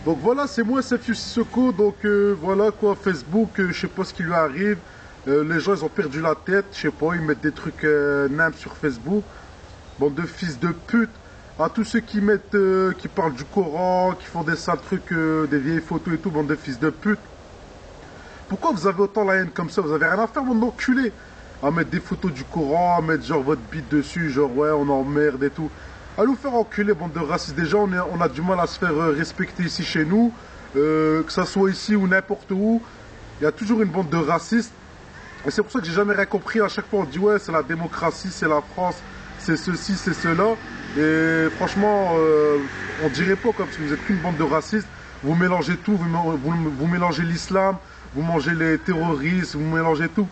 Donc voilà, c'est moi, Sefiu Sissoko. Donc voilà quoi, Facebook, je sais pas ce qui lui arrive. Les gens, ils ont perdu la tête, je sais pas, ils mettent des trucs nimp sur Facebook. Bande de fils de pute. À tous ceux qui mettent, qui parlent du Coran, qui font des sales trucs, des vieilles photos et tout, bande de fils de pute. Pourquoi vous avez autant la haine comme ça? Vous avez rien à faire, bande d'enculés. À mettre des photos du Coran, à mettre genre votre bite dessus, genre ouais, on emmerde et tout. Allez vous faire enculer, bande de racistes. Déjà, on a du mal à se faire respecter ici chez nous. Que ça soit ici ou n'importe où, il y a toujours une bande de racistes. Et c'est pour ça que j'ai jamais rien compris. À chaque fois, on dit ouais, c'est la démocratie, c'est la France, c'est ceci, c'est cela. Et franchement, on dirait pas comme si vous êtes qu'une bande de racistes. Vous mélangez tout, vous mélangez l'islam, vous mangez les terroristes, vous mélangez tout.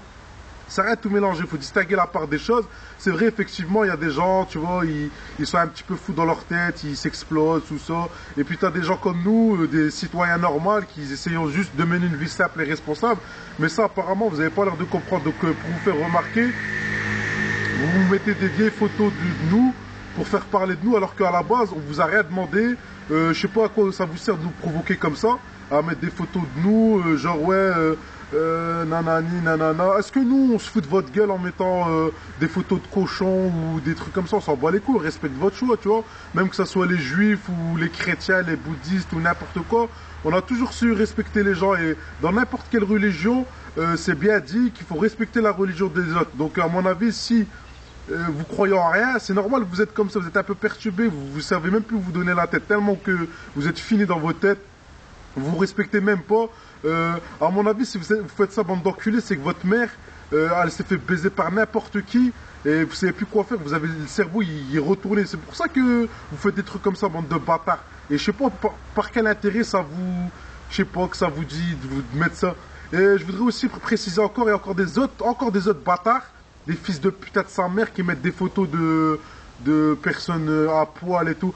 Ça arrête tout mélanger, il faut distinguer la part des choses. C'est vrai, effectivement, il y a des gens, tu vois, ils sont un petit peu fous dans leur tête, ils s'explosent, tout ça. Et puis tu as des gens comme nous, des citoyens normaux, qui essayent juste de mener une vie simple et responsable. Mais ça, apparemment, vous n'avez pas l'air de comprendre. Donc, pour vous faire remarquer, vous mettez des vieilles photos de nous pour faire parler de nous, alors qu'à la base, on vous a rien demandé. Je sais pas à quoi ça vous sert de nous provoquer comme ça, à mettre des photos de nous, genre ouais... nanani, nanana. Est-ce que nous, on se fout de votre gueule en mettant des photos de cochons ou des trucs comme ça? On s'en bat les couilles, on respecte votre choix, tu vois. Même que ce soit les juifs ou les chrétiens, les bouddhistes ou n'importe quoi, on a toujours su respecter les gens. Et dans n'importe quelle religion, c'est bien dit qu'il faut respecter la religion des autres. Donc, à mon avis, si vous croyez en rien, c'est normal que vous êtes comme ça, vous êtes un peu perturbé, vous savez même plus vous donner la tête, tellement que vous êtes fini dans votre tête. Vous respectez même pas. À mon avis, si vous faites ça, bande d'enculés, c'est que votre mère, elle s'est fait baiser par n'importe qui et vous savez plus quoi faire. Vous avez le cerveau, il est retourné. C'est pour ça que vous faites des trucs comme ça, bande de bâtards. Et je sais pas par quel intérêt ça vous, je sais pas que ça vous dit de vous mettre ça. Et je voudrais aussi préciser encore, il y a encore des autres bâtards, des fils de putain de sa mère qui mettent des photos de personnes à poil et tout.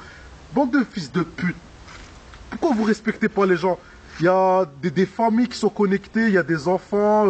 Bande de fils de pute. Pourquoi vous respectez pas les gens? Il y a des familles qui sont connectées, il y a des enfants,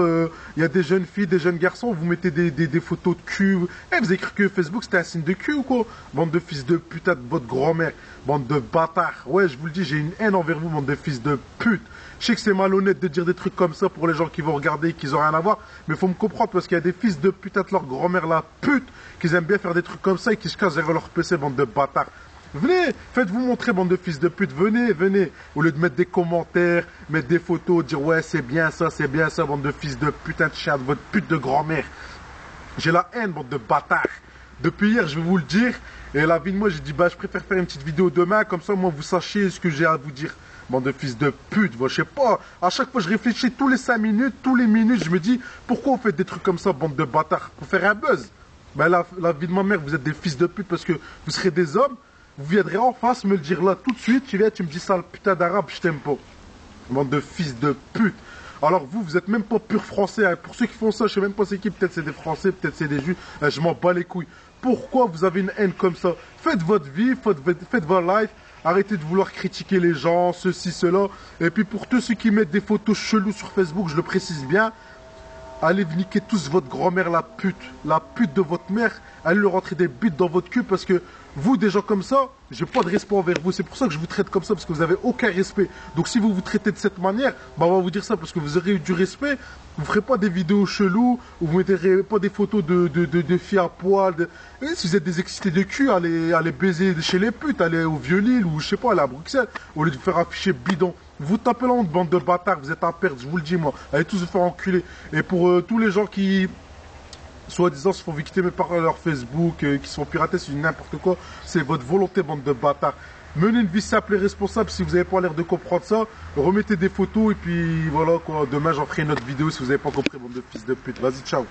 il y a des jeunes filles, des jeunes garçons, vous mettez des photos de cul. Eh, vous avez cru que Facebook c'était un signe de cul ou quoi? Bande de fils de putain de votre grand-mère, bande de bâtards. Ouais, je vous le dis, j'ai une haine envers vous, bande de fils de pute. Je sais que c'est malhonnête de dire des trucs comme ça pour les gens qui vont regarder et qui n'ont rien à voir, mais il faut me comprendre parce qu'il y a des fils de putain de leur grand-mère, la pute, qui aiment bien faire des trucs comme ça et qui se cassent derrière leur PC, bande de bâtards. Venez, faites-vous montrer, bande de fils de pute, venez, venez. Au lieu de mettre des commentaires, mettre des photos, dire ouais, c'est bien ça, bande de fils de putain de chien, de votre pute de grand-mère. J'ai la haine, bande de bâtards. Depuis hier, je vais vous le dire, et la vie de moi, j'ai dit, bah, je préfère faire une petite vidéo demain, comme ça, moi, vous sachiez ce que j'ai à vous dire. Bande de fils de pute, je sais pas. À chaque fois, je réfléchis tous les 5 minutes, tous les minutes, je me dis, pourquoi vous faites des trucs comme ça, bande de bâtards? Pour faire un buzz. Ben, la vie de ma mère, vous êtes des fils de pute parce que vous serez des hommes. Vous viendrez en face me le dire là tout de suite, tu viens, tu me dis ça, le putain d'arabe, je t'aime pas. Bande de fils de pute. Alors vous êtes même pas pur français. Hein. Pour ceux qui font ça, je sais même pas c'est qui, peut-être c'est des Français, peut-être c'est des Juifs, je m'en bats les couilles. Pourquoi vous avez une haine comme ça? Faites votre vie, faites votre life, arrêtez de vouloir critiquer les gens, ceci, cela. Et puis pour tous ceux qui mettent des photos cheloues sur Facebook, je le précise bien, allez niquer tous votre grand-mère, la pute de votre mère, allez leur rentrer des bites dans votre cul parce que vous, des gens comme ça, j'ai pas de respect envers vous. C'est pour ça que je vous traite comme ça, parce que vous avez aucun respect. Donc si vous vous traitez de cette manière, bah on va vous dire ça parce que vous aurez eu du respect. Vous ferez pas des vidéos cheloues, ou vous mettrez pas des photos de filles à poil. Et si vous êtes des excités de cul, allez baiser chez les putes, allez au Vieux-Lille, ou je sais pas, allez à Bruxelles, au lieu de faire afficher bidon. Vous tapez la honte, bande de bâtards, vous êtes à perdre, je vous le dis moi. Allez tous vous faire enculer. Et pour tous les gens qui soi-disant se font victimer par leur Facebook, qui sont piratés, c'est n'importe quoi. C'est votre volonté, bande de bâtards. Menez une vie simple et responsable. Si vous n'avez pas l'air de comprendre ça, remettez des photos et puis voilà quoi. Demain j'en ferai une autre vidéo si vous n'avez pas compris, bande de fils de pute. Vas-y, ciao.